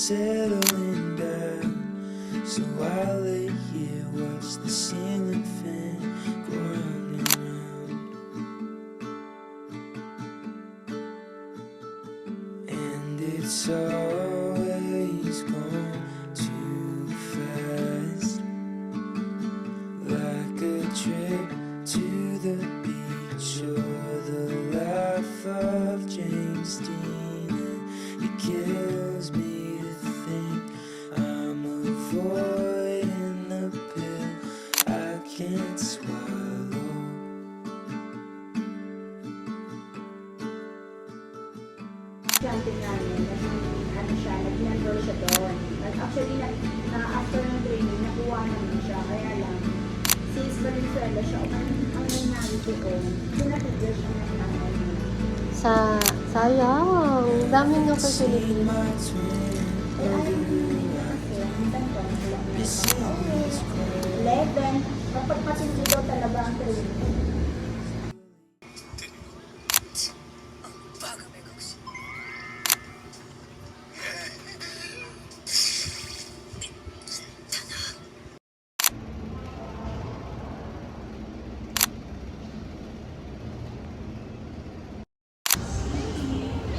settling down. So I lay here, watch the ceiling fan go round and round. And it's always gone too fast, like a trip to the beach or the life of James Dean. And it kills me to think I'm avoiding the pill I can't swallow. Chanting namin, ano siya, nag-member siya doon. Actually, after ng training, nakuha namin siya. Kaya lang, since Valenzuela siya, ang nangyari doon, pinatigil siya ng nanay niya. Sayang. Daming nyo kay Philippines. Eh, ayaw niya kasi, ang tanto, wala na siya. 11, kapag matindi daw talaga ang training.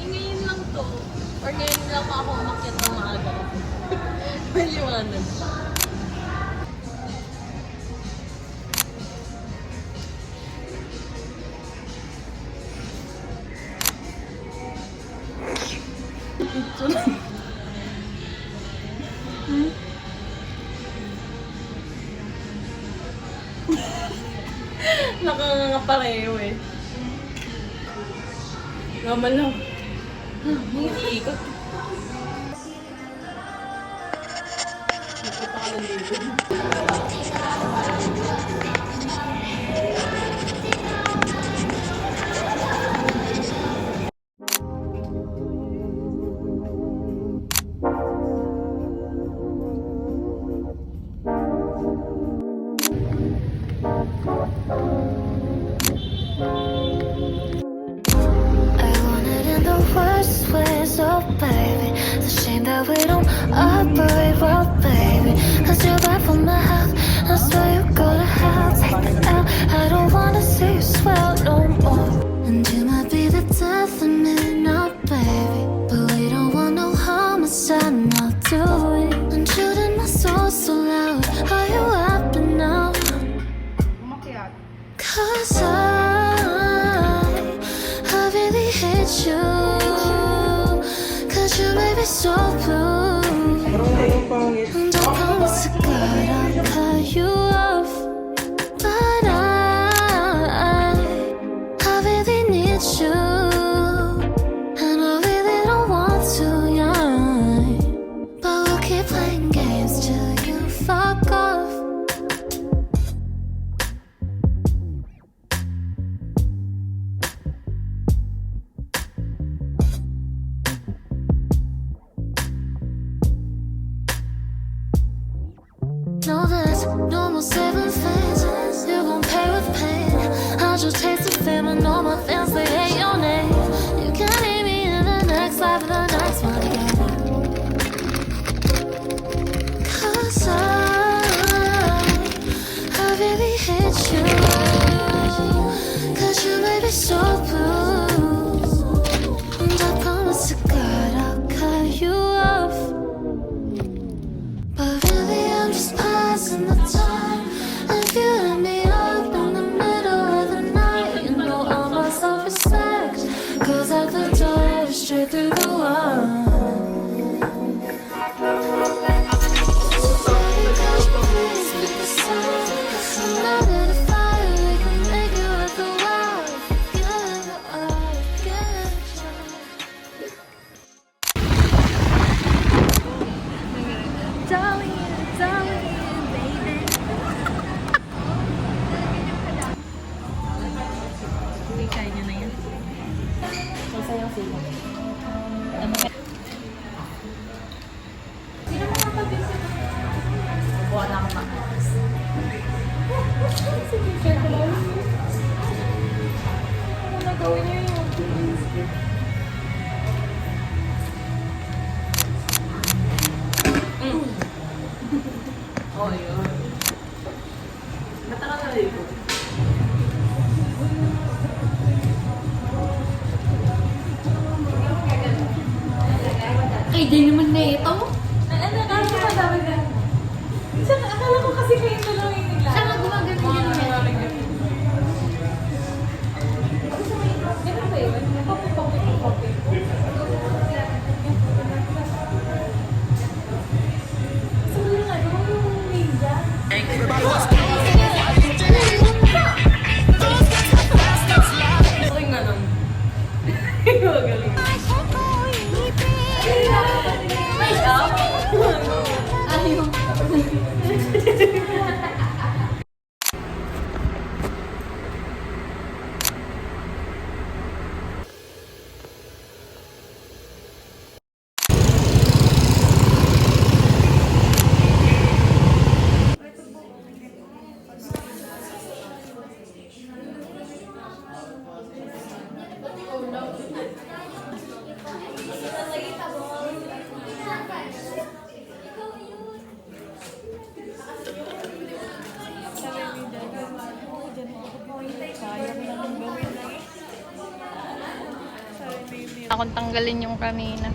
Ngayon lang to. Or ngayon lang ako umakyat ng maaga. May liwanag. Nakangangapareho eh. Naman lang. Iikot. Nakita ka lang dito. Oh baby, it's a shame that we don't operate well, baby. Cause you're bad for my health, I swear you go to hell. Take the L, I don't wanna see you swell no more. And you might be the death of me now, baby, but we don't want no homicide now, do we? I'm shooting my soul so loud, are you happy now? Cause I really hate you. You made me so blue. And I promise to God I'll cut you off. But I really need you. And I really don't want to, yeah. But we'll keep playing games till you fuck off. No, there's no more saving things. You gon' pay with pain. I just taste the fame and all my fans, they hate your name. You can meet me in the next life, the next one again. Cause I really hate you. Cause you made me so blue. And I promise to God I'll cut you off. But really I'm just passing the time. And feeling me up in the middle of the night. You know all my self-respect goes out the door, straight through the wall. Masayang sila. Buwan na ako makas. Sige, share ko lang. Ano na gawin niyo yun? Oo, yun. Mataka na rin ko. Ay, di naman na ito. Ano, kasi madami ka. Saka, akala ko kasi kayo na lang yung naglalaro. Saka gumagano yun. Ganun ba yun? Papi. Gusto ko nga, gawin yung ninja. Okay nga nun. Magaling. Make up? Ayaw. Akong tanggalin yung kanina.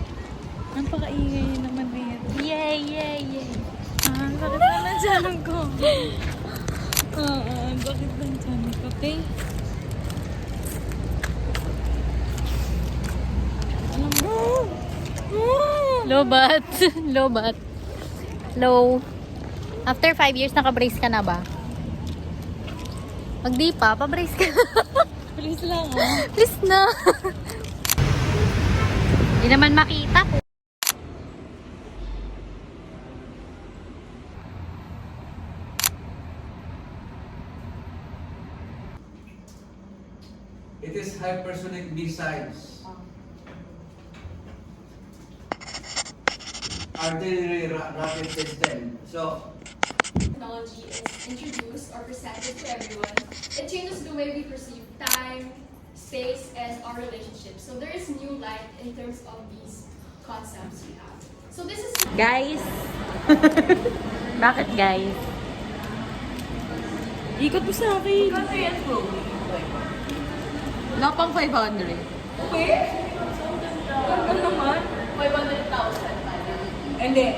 Ang pakaingay naman nito. Yay! Bakit na nandiyan ko? Bakit nandiyan ko? Okay. Alam mo. Lobat. Lobat. Low. After 5 years, naka-brace ka na ba? Pag di pa, pa-brace ka. Please lang Please na. Hindi naman makita ko. It is hypersonic missiles. Artillery rocket system. So, Technology is introduced or presented to everyone, it changes the way we perceive time, space, and our relationships. So there is new light in terms of these concepts we have. So this is Guys. Bakit guys? Ikot mo sa akin. Wala pang 500. ano naman? 500,000. Hindi.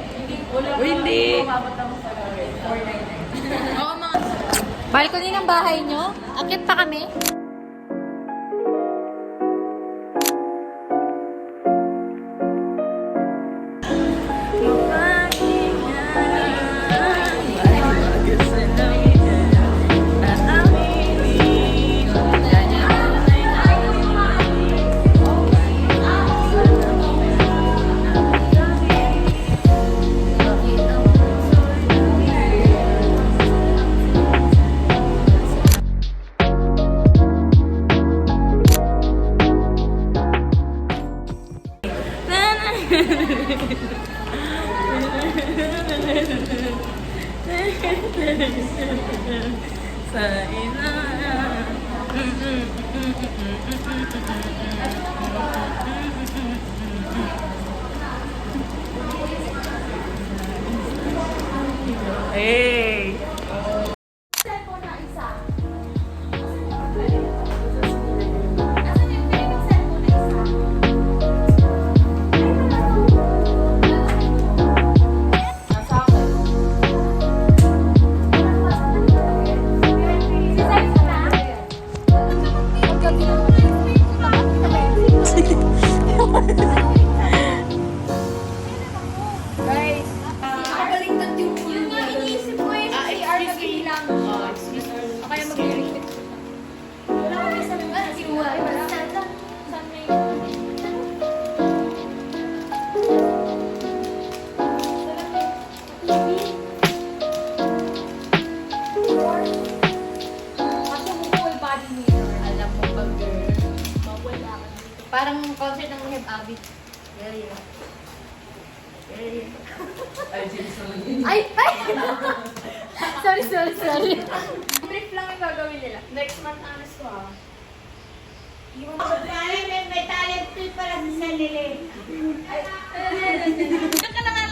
Oo, mga... Balcony ng bahay nyo? Akit pa kami? Sa ina. Hey! Cellphone na isa. Asan yung pinag cellphone na isa? Nasa akin. Si Saisa na? Guys, Nakabaliktad yung nga iniisip ko eh. CR na bilang. O kaya mag-electric. wala ko may sabi ba? Ay, wala. Saan may... Kasi mo full body mirror. Alam mo ba, girl? Mawala ka dito. Parang concert ng Rehab Abby. Ay! Ay! sorry. Brief lang yung gagawin nila. Next month, honest ko ha. May talent fee para sa sarili. Ay, Diyan ka na nga